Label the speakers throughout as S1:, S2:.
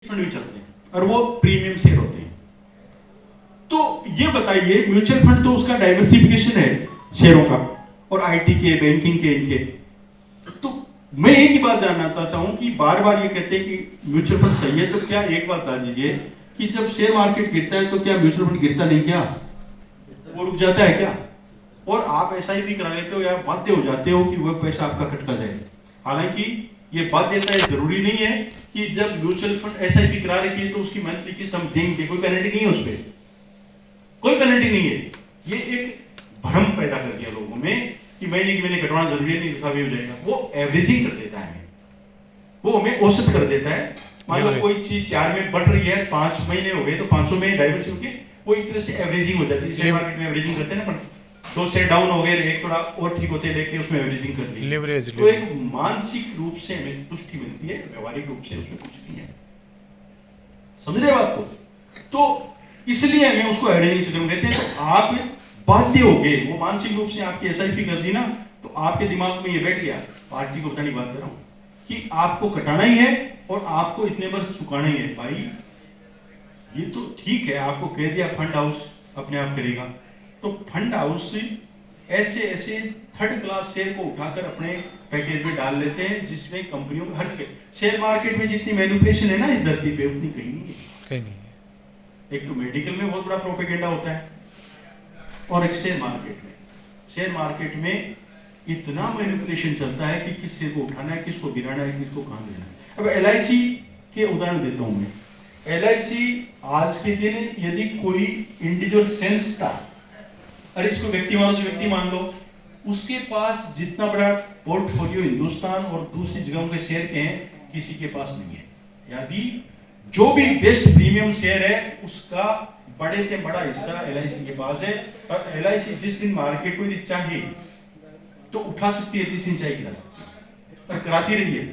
S1: Fund भी चलते हैं और वो प्रीमियम शेयर होते हैं। तो ये बताइए, म्यूचुअल फंड तो उसका डाइवर्सिफिकेशन है शेयरों का, और आईटी के, बैंकिंग के, इनके। तो मैं एक ही बात जानना चाहूँ कि बार बार ये कहते हैं कि म्यूचुअल फंड सही है, तो क्या एक बात बता दीजिए कि जब शेयर मार्केट गिरता है तो क्या म्यूचुअल फंड गिरता नहीं, क्या वो रुक जाता है क्या? और आप ऐसा ही भी करा लेते हो या बाध्य हो जाते हो कि वह पैसा आपका कटका जाए। हालांकि ये बाध्यता है, जरूरी नहीं है कि जब म्यूचुअल फंड ऐसा ही करा रखी है तो उसकी मंथली किस्त हम देंगे, कोई पेनल्टी नहीं है उस पर, कोई पेनल्टी नहीं है। ये एक भ्रम पैदा कर दिया लोगों में कि महीने की महीने कटवाना जरूरी नहीं, दूसरा भी हो जाएगा। वो एवरेजिंग कर देता है, वो हमें औसत कर देता है। मान लो कोई चीज 4 में बढ़ रही है, 5 महीने हो गए तो 500 में डाइवर्सिटी होके वो एक तरह से एवरेजिंग हो जाती है। शेयर मार्केट में एवरेजिंग करते हैं ना, पर 2 शेयर डाउन हो गए, एक थोड़ा और ठीक होते लेके उसमें एवरेजिंग कर ली,
S2: लेवरेज।
S1: तो एक मानसिक रूप से हमें तुष्टि मिलती है, व्यवहारिक रूप से उसमें कुछ नहीं है। समझ रहे बात को? तो इसलिए हमें उसको एवरेजिंग सिस्टम कहते हैं। तो आप बाध्य हो गए, वो मानसिक रूप से आपकी एसआईपी कर दी ना, तो आपके दिमाग में ये बैठ गया, पार्टी को बताने की बात कर रहा हूं, कि आपको कटाना ही है और आपको इतने वर्ष चुकाना ही है। भाई ये तो ठीक है, आपको कह दिया फंड हाउस अपने आप करेगा, तो फंड हाउस ऐसे ऐसे थर्ड क्लास शेयर को उठाकर अपने पैकेज में डाल लेते हैं, जिसमें कंपनियों को हर जगह शेयर मार्केट में जितनी मैनिपुलेशन है ना इस धरती पे, उतनी कहीं नहीं है।
S2: कहीं नहीं है।
S1: एक तो मेडिकल में बहुत बड़ा प्रोपेगेंडा होता है, और एक शेयर मार्केट में इतना मैनिपुलेशन चलता है कि किस शेयर को उठाना है, किसको गिराना है, किसको कहां देना है। अब एलआईसी के उदाहरण देता हूं मैं। एलआईसी आज के दिन यदि कोई इंडिविजुअल संस्था, अरे इसको व्यक्ति मानो तो व्यक्ति मान लो, उसके पास जितना बड़ा पोर्टफोलियो हिंदुस्तान और दूसरी जगहों के शेयर के हैं, किसी के पास नहीं है। यदि जो भी बेस्ट प्रीमियम शेयर है उसका बड़े से बड़ा हिस्सा एलआईसी के पास है, और एलआईसी जिस दिन मार्केट को यदि चाहे तो उठा सकती है, जिस दिन चाहे गिरा सकती है, और कराती रही है।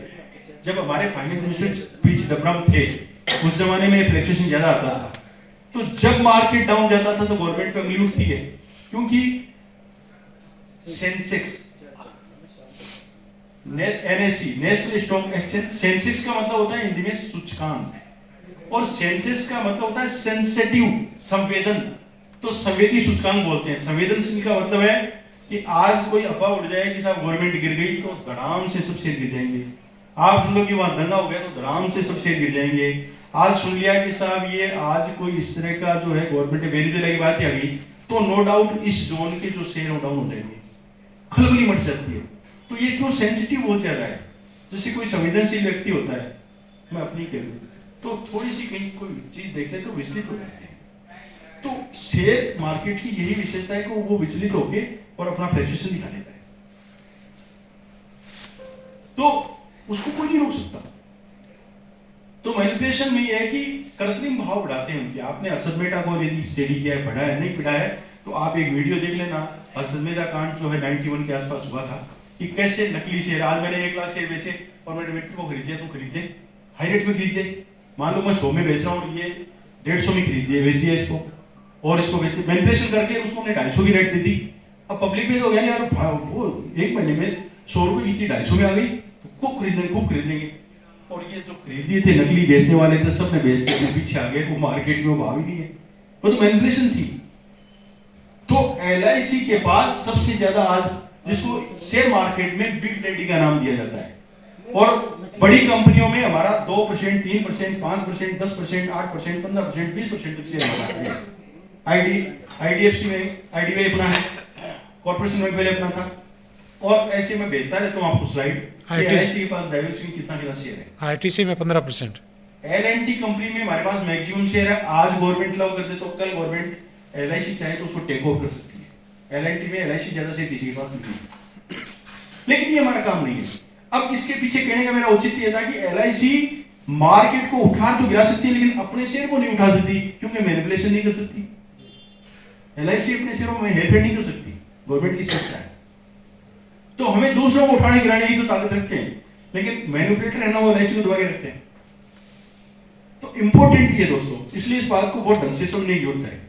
S1: जब हमारे फाइनेंस मिनिस्टर पी चिदम्बरम थे, उस जमाने में फ्लक्चुएशन ज्यादा आता था, तो जब मार्केट डाउन जाता था तो गवर्नमेंट पे उंगली उठती है, क्योंकि Sensex, NSE, national stock exchange, Sensex का मतलब होता है हिंदी में सूचकांक, और सेंसेस का मतलब होता है सेंसिटिव, संवेदन। तो संवेदी सूचकांक बोलते हैं। संवेदनशील का मतलब है कि आज कोई अफवाह उड़ जाए कि साहब गवर्नमेंट गिर गई, तो धड़ाम से सब शेयर गिर जाएंगे। आप सुन लो कि वहां दंगा हो गया तो धड़ाम से सब शेयर गिर जाएंगे। आज सुन लिया कि साहब ये आज कोई इस तरह का जो है गवर्नमेंट वेनेजुएला की बात आ गई, तो नो डाउट इस जोन के जो शेयर डाउन हो जाएंगे, खलबली मच जाती है। तो ये क्यों सेंसिटिव बहुत ज्यादा है, जैसे कोई संवेदनशील व्यक्ति होता है, मैं अपनी कह दूं, तो थोड़ी सी कहीं कोई चीज देख ले तो विचलित हो जाते हैं। तो शेयर मार्केट की यही विशेषता है कि वो विचलित होके और अपना फ्लक्चुएशन दिखा देता है, तो उसको कोई नहीं रोक सकता। तो मैनिपुलेशन में यह है कि कृत्रिम भाव बढ़ाते हैं उनके। आपने हर्षद मेहता को यदि स्टडी किया है, पढ़ा है, नहीं पढ़ा है तो आप एक वीडियो देख लेना। हर्षद मेहता कांड जो है 91 के आसपास हुआ था, कि कैसे नकली शेयर, आज मैंने 1 लाख शेयर बेचे और मैंने व्यक्ति को खरीद लिया, तो खरीद ले, हाई रेट में खरीद ले। मान लो मैं 100 में बेच रहा हूँ, ये 150 में खरीद लिया, बेच दिया इसको, और इसको बेच दिया, मैनिपुलेशन करके उसको हमने 250 की रेट दे दी। अब पब्लिक में तो हो गया यार, वो 1 महीने में 100 रुपए की चीज 250 में आ गई, तो खूब खरीद लेंगे। और ये जो खरीद लिए थे, नकली बेचने वाले थे, सबने बेच के अपने पीछे आ गए, वो मार्केट में वो भाव ही नहीं है, वो तो मैनिपुलेशन थी। तो एलआईसी के पास सबसे ज्यादा आज, जिसको शेयर मार्केट में बिग डैडी का नाम दिया जाता है, और बड़ी कंपनियों में हमारा 2%, 3%, 5%, 10%, 8%, 15%, 20% तक शेयर होता है। आईडीएफसी में आईडीबीआई अपना है, कॉर्पोरेशन बैंक पहले अपना था, और ऐसे में भेजता रहता हूं आपको स्लाइड। एलआईसी के पास डाइवर्सिटी कितना शेयर है?
S2: आईटीसी में 15%।
S1: एलएनटी कंपनी में हमारे पास मैक्सिमम शेयर है। आज गवर्नमेंट लॉ कर दे तो कल गवर्नमेंट एलआईसी चाहे तो उसको टेक ओवर कर सकती है। एलएनटी में एलआईसी ज्यादा शेयर किसी के पास नहीं है, लेकिन ये हमारा काम नहीं है। अब इसके पीछे कहने का मेरा औचित्य ये था कि एलआईसी मार्केट को उठा तो गिरा सकती है, लेकिन अपने शेयर को नहीं उठा सकती, क्योंकि मैनिपुलेशन नहीं कर सकती। एलआईसी अपने शेयरों में हेरफेर नहीं कर सकती, गवर्नमेंट की संस्था है। तो हमें दूसरों को उठाने गिराने की तो ताकत रखते हैं, लेकिन मैनिपुलेटर है ना, वो एलआईसी को दबा के रखते हैं। तो इंपॉर्टेंट ये दोस्तों, इसलिए इस बात को बहुत ढंग से समझने की जरूरत है।